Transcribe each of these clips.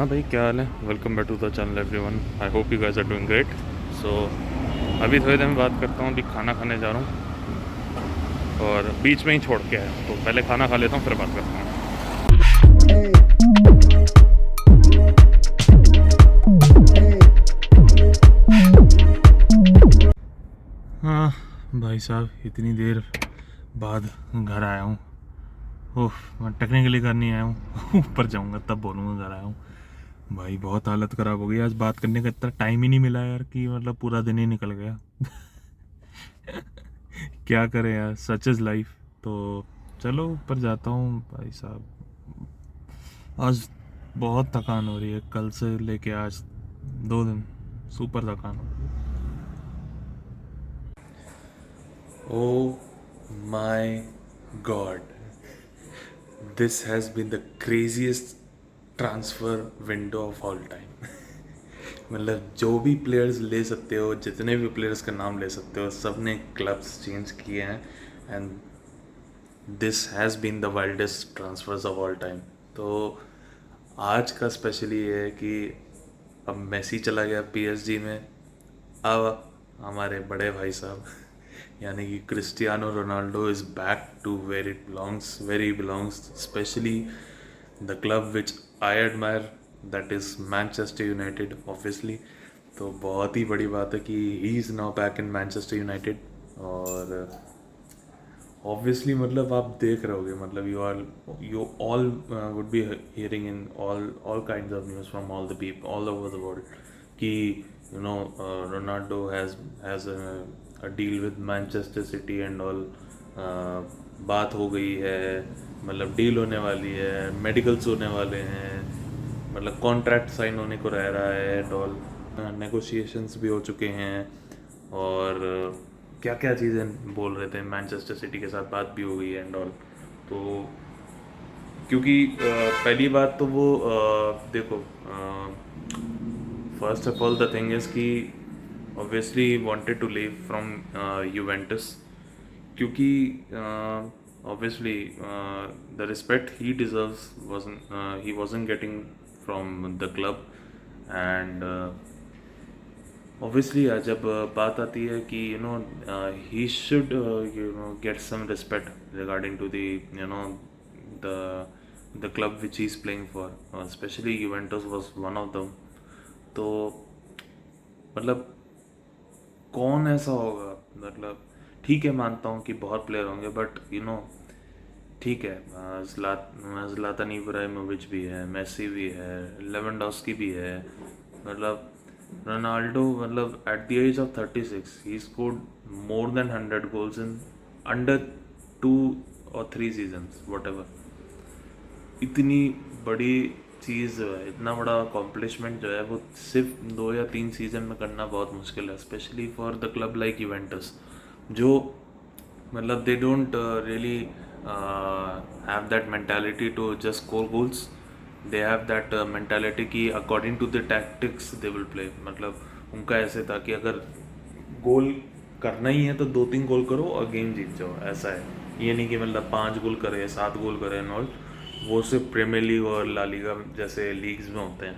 हाँ भाई, क्या हाल है? Welcome back to the channel everyone. I hope you guys are doing great. So अभी थोड़ी देर में बात करता हूँ। अभी खाना खाने जा रहा हूँ और बीच में ही छोड़ के आया, तो पहले खाना खा लेता हूँ फिर बात करता हूँ। हाँ भाई साहब, इतनी देर बाद घर आया हूँ। ओह, मैं टेक्निकली घर नहीं आया हूँ ऊपर जाऊँगा तब बोलूँगा घर आया हूँ। भाई बहुत हालत ख़राब हो गई आज। बात करने का इतना टाइम ही नहीं मिला यार, कि मतलब पूरा दिन ही निकल गया क्या करें यार, सच इज़ लाइफ। तो चलो ऊपर जाता हूँ भाई साहब। आज बहुत थकान हो रही है, कल से लेके आज 2 दिन सुपर थकान हो रही है। Oh my god, this has been the craziest transfer window of all time मतलब जो भी प्लेयर्स ले सकते हो, जितने भी प्लेयर्स का नाम ले सकते हो, सब ने क्लब्स चेंज किए हैं। And this has been the wildest transfers of all time. तो आज का स्पेशली ये है कि अब मेसी चला गया पीएसजी में। अब हमारे बड़े भाई साहब यानी कि Cristiano Ronaldo is back to where it belongs, where he belongs, specially the club which I admire, that is Manchester United obviously. तो बहुत ही बड़ी बात है कि he is now back in Manchester United. और ऑब्वियसली मतलब आप देख रहे होगे, मतलब you all would be hearing in all kinds of news from all the people all over the world कि you know Ronaldo has a deal with Manchester city and all. बात हो गई है, मतलब डील होने वाली है, मेडिकल्स होने वाले हैं, मतलब कॉन्ट्रैक्ट साइन होने को रह रहा है एंड ऑल। नेगोशिएशंस भी हो चुके हैं और क्या क्या चीज़ें बोल रहे थे, मैनचेस्टर सिटी के साथ बात भी हो गई है एंड ऑल। तो क्योंकि पहली बात तो वो देखो, first of all the thing is कि obviously wanted to leave from Juventus, क्योंकि obviously the respect he deserves he wasn't getting from the club. And obviously जब बात आती है कि he should get some respect regarding to the you know the the club which he is playing for, especially Juventus was one of them. तो मतलब कौन ऐसा होगा, मतलब ठीक है मानता हूँ कि बहुत प्लेयर होंगे, बट ठीक है, ज़्लातान इब्राहिमोविच भी है, मेसी भी है, लेवेंडोस्की भी है, मतलब रोनाल्डो, मतलब at the age of 36 he scored more than 100 goals in under 2 और 3 सीजन्स वट एवर। इतनी बड़ी चीज़ जो है, इतना बड़ा अकॉम्प्लिशमेंट जो है, वो सिर्फ 2 या 3 सीज़न में करना बहुत मुश्किल है, especially for the club like Juventus, जो मतलब they don't really have that mentality to just score goals. They have that mentality कि according to the tactics they will play. मतलब उनका ऐसे था कि अगर गोल करना ही है तो 2-3 गोल करो और गेम जीत जाओ, ऐसा है। ये नहीं कि मतलब 5 गोल करे, 7 गोल करे एंड ऑल। वो सिर्फ प्रीमियर लीग और ला लीगा जैसे लीग्स में होते हैं,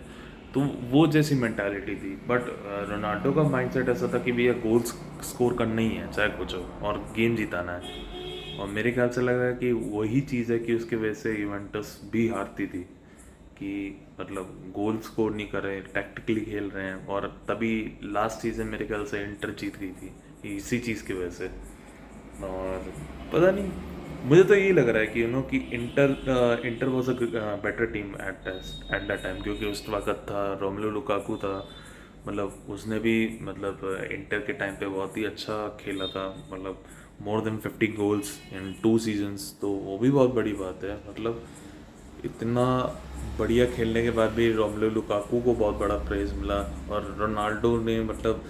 तो वो जैसी मेंटालिटी थी। बट रोनाल्डो का माइंडसेट ऐसा था कि भैया गोल्स स्कोर करना ही है चाहे कुछ हो, और गेम जिताना है। और मेरे ख्याल से लग रहा है कि वही चीज़ है कि उसकी वजह से यूवेंटस भी हारती थी, कि मतलब गोल स्कोर नहीं कर रहे, टैक्टिकली खेल रहे हैं। और तभी लास्ट सीजन मेरे ख्याल से इंटर जीत गई थी इसी चीज़ की वजह से। और पता नहीं, मुझे तो यही लग रहा है कि कि inter was a better team at that time, क्योंकि उस वक्त था रोमेलो लुकाकू था। मतलब उसने भी मतलब इंटर के टाइम पे बहुत ही अच्छा खेला था, मतलब more than 50 goals in 2 seasons, तो वो भी बहुत बड़ी बात है। मतलब इतना बढ़िया खेलने के बाद भी रोमेलो लुकाकू को बहुत बड़ा प्रेज मिला। और रोनाल्डो ने मतलब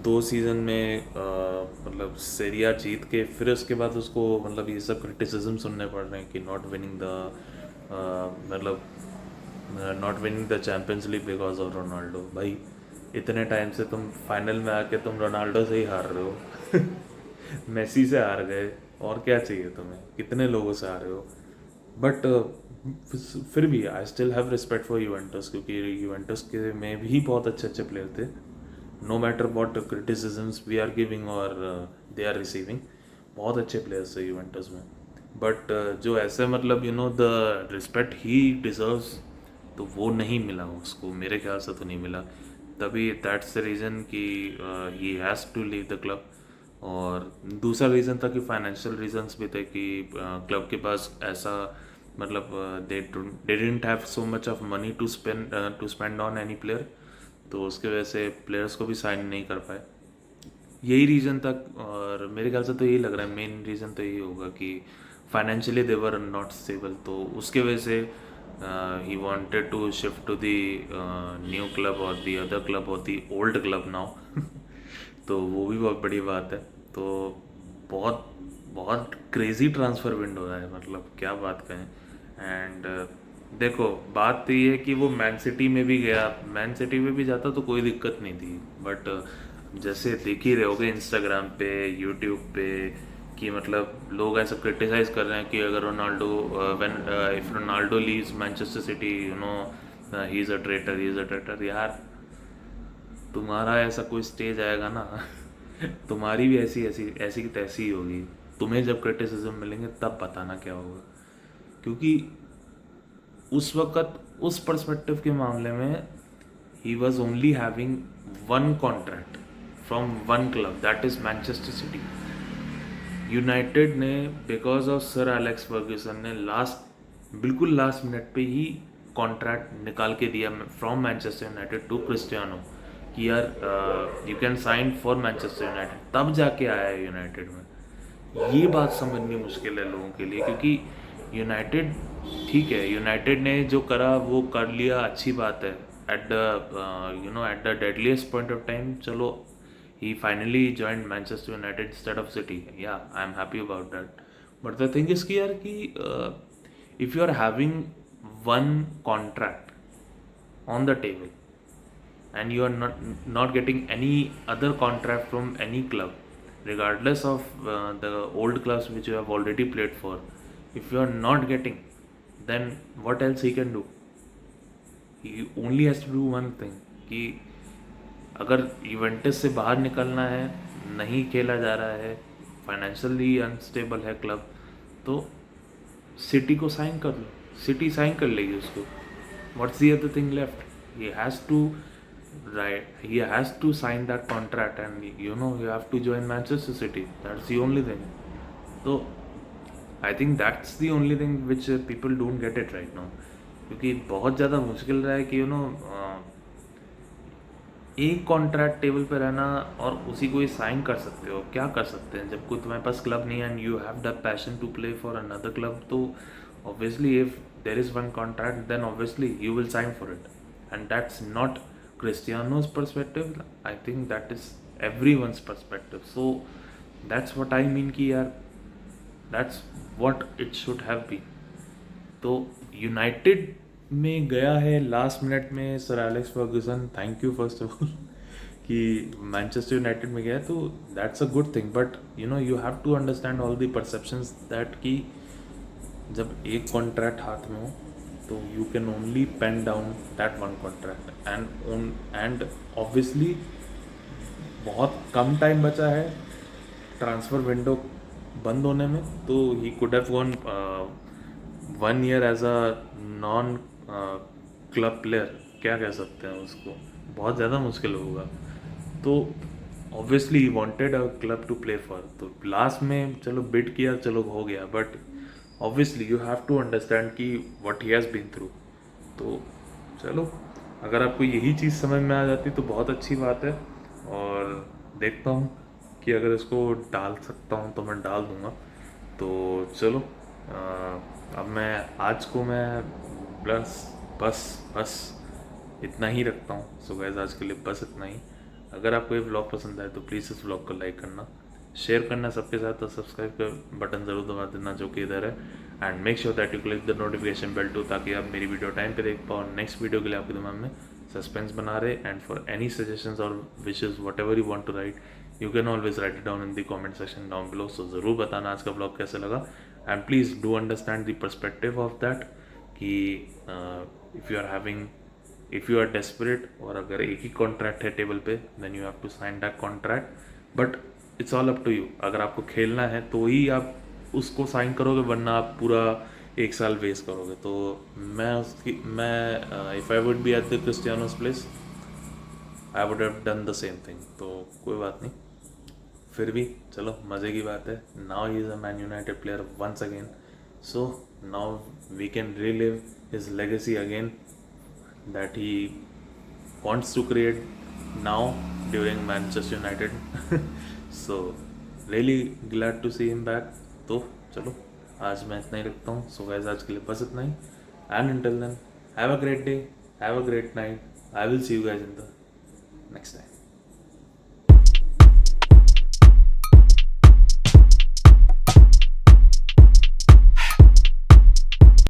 2 सीज़न में मतलब सेरिया जीत के फिर उसके बाद उसको मतलब ये सब क्रिटिसिज्म सुनने पड़ रहे हैं कि नॉट विनिंग द मतलब not winning the champions league because of Ronaldo. भाई इतने टाइम से तुम फाइनल में आके तुम रोनाल्डो से ही हार रहे हो मेसी से हार गए, और क्या चाहिए तुम्हें, कितने लोगों से हारे हो। बट फिर भी I still have respect for Juventus, क्योंकि यूवेंटस के में भी बहुत अच्छे अच्छे प्लेयर थे, no matter what criticisms we are giving और दे आर रिसीविंग, बहुत अच्छे प्लेयर्स थे यूवेंटस में। बट जो ऐसे मतलब द रिस्पेक्ट ही डिजर्व्स, तो वो नहीं मिला उसको, मेरे ख्याल से तो नहीं मिला। तभी दैट्स द रीज़न कि he has to leave the club. और दूसरा रीज़न था कि फाइनेंशियल रीजंस भी थे कि क्लब के पास ऐसा मतलब they didn't have so much of money to spend on any player, तो उसके वजह से प्लेयर्स को भी साइन नहीं कर पाए। यही रीज़न था, और मेरे ख्याल से तो यही लग रहा है मेन रीज़न तो यही होगा कि financially they were not stable, तो उसके वजह से ही wanted to shift to the new club और दी अदर क्लब और दी ओल्ड क्लब नाउ। तो वो भी बहुत बड़ी बात है। तो बहुत बहुत क्रेजी ट्रांसफ़र विंडो है, मतलब क्या बात कहें। एंड देखो, बात तो ये है कि वो मैन सिटी में भी गया, मैन सिटी में भी जाता तो कोई दिक्कत नहीं थी, बट जैसे देख ही रहे होगे इंस्टाग्राम पे, यूट्यूब पे, कि मतलब लोग ऐसा क्रिटिसाइज कर रहे हैं कि अगर Ronaldo when if Ronaldo leaves Manchester city, he is a traitor, he is a traitor. यार तुम्हारा ऐसा कोई स्टेज आएगा ना, तुम्हारी भी ऐसी ऐसी ऐसी की तैसी ही होगी। तुम्हें जब क्रिटिसिज्म मिलेंगे तब बताना क्या होगा, क्योंकि उस वक्त उस पर्सपेक्टिव के मामले में he was only having one contract from one club, that is Manchester City. United ने because of sir Alex Ferguson ने बिल्कुल लास्ट मिनट पे ही कॉन्ट्रैक्ट निकाल के दिया from Manchester United to Cristiano कि यार you can sign for Manchester United, तब जाके आया है यूनाइटेड में। ये बात समझनी मुश्किल है लोगों के लिए, क्योंकि यूनाइटेड, ठीक है, यूनाइटेड ने जो करा वो कर लिया, अच्छी बात है। At the at the deadliest point of time, चलो, he finally joined Manchester United instead of City. Yeah, I'm happy about that. But the thing is कि यार कि if you are having one contract on the table and you are not getting any other contract from any club, regardless of the old clubs which you have already played for, if you are not getting, then what else he can do? He only has to do one thing कि अगर Juventus से बाहर निकलना है, नहीं खेला जा रहा है, फाइनेंशियली अनस्टेबल है क्लब, तो सिटी को साइन कर लो, सिटी साइन कर लेगी उसको। What's the other thing left? He has to right, he has to sign that contract and you have to join Manchester City, that's the only thing. तो I think that's the only thing which people don't get it right now, क्योंकि बहुत ज़्यादा मुश्किल रहा है कि एक contract table पे रहना और उसी को ही साइन कर सकते हो, क्या कर सकते हैं जब कोई तुम्हारे पास क्लब नहीं है and you have the passion to play for another club. तो obviously if there is one contract then obviously you will sign for it, and that's not Cristiano's perspective, I think that is everyone's perspective. So that's what I mean कि यार that's what it should have been. तो United में गया है last minute में sir Alex Ferguson, thank you first of all, कि Manchester United में गया है, तो that's a good thing. But you have to understand all the perceptions that कि जब एक कॉन्ट्रैक्ट हाथ में हो तो you can only pen down that one contract, and obviously बहुत कम टाइम बचा है ट्रांसफ़र विंडो बंद होने में, तो he could have gone 1 year as a non club player, क्या कह सकते हैं उसको, बहुत ज़्यादा मुश्किल होगा। तो obviously he wanted a club to play for, तो लास्ट में चलो बिड किया, चलो हो गया, but obviously you have to understand कि what he has been through. तो चलो, अगर आपको यही चीज़ समझ में आ जाती तो बहुत अच्छी बात है, और देखता हूँ कि अगर इसको डाल सकता हूँ तो मैं डाल दूँगा। तो चलो, अब मैं आज को मैं बस बस बस इतना ही रखता हूँ। सो गाइस, आज के लिए बस इतना ही। अगर आपको ये व्लॉग पसंद आए तो प्लीज़ इस व्लॉग को लाइक करना, शेयर करना सबके साथ, और सब्सक्राइब का बटन ज़रूर दबा देना जो कि इधर है, and make sure that you click the notification bell too, ताकि आप मेरी वीडियो टाइम पे देख पाओ। नेक्स्ट वीडियो के लिए आपके दिमाग में सस्पेंस बना रहे, एंड फॉर एनी सजेशंस और wishes whatever you want to write, you can always write it down in the comment section down below. So ज़रूर बताना आज का ब्लॉग कैसे लगा, and please do understand the perspective of that कि if you are desperate और अगर एक ही कॉन्ट्रैक्ट है टेबल पे, then you have to sign that contract, but it's all up to you. अगर आपको खेलना है तो ही आप उसको साइन करोगे, वरना आप पूरा 1 साल वेस्ट करोगे। तो मैं if I would be at the Cristiano's place, I would have done the same thing. तो कोई बात नहीं, फिर भी चलो मज़े की बात है। Now he is a Man United player once again, so now we can relive his legacy again that he wants to create now during Manchester United. So really glad to see him back. तो चलो आज मैं इतना ही रखता हूँ। So guys आज के लिए बस इतना ही, and until then have a great day, have a great night. I will see you guys in the next time.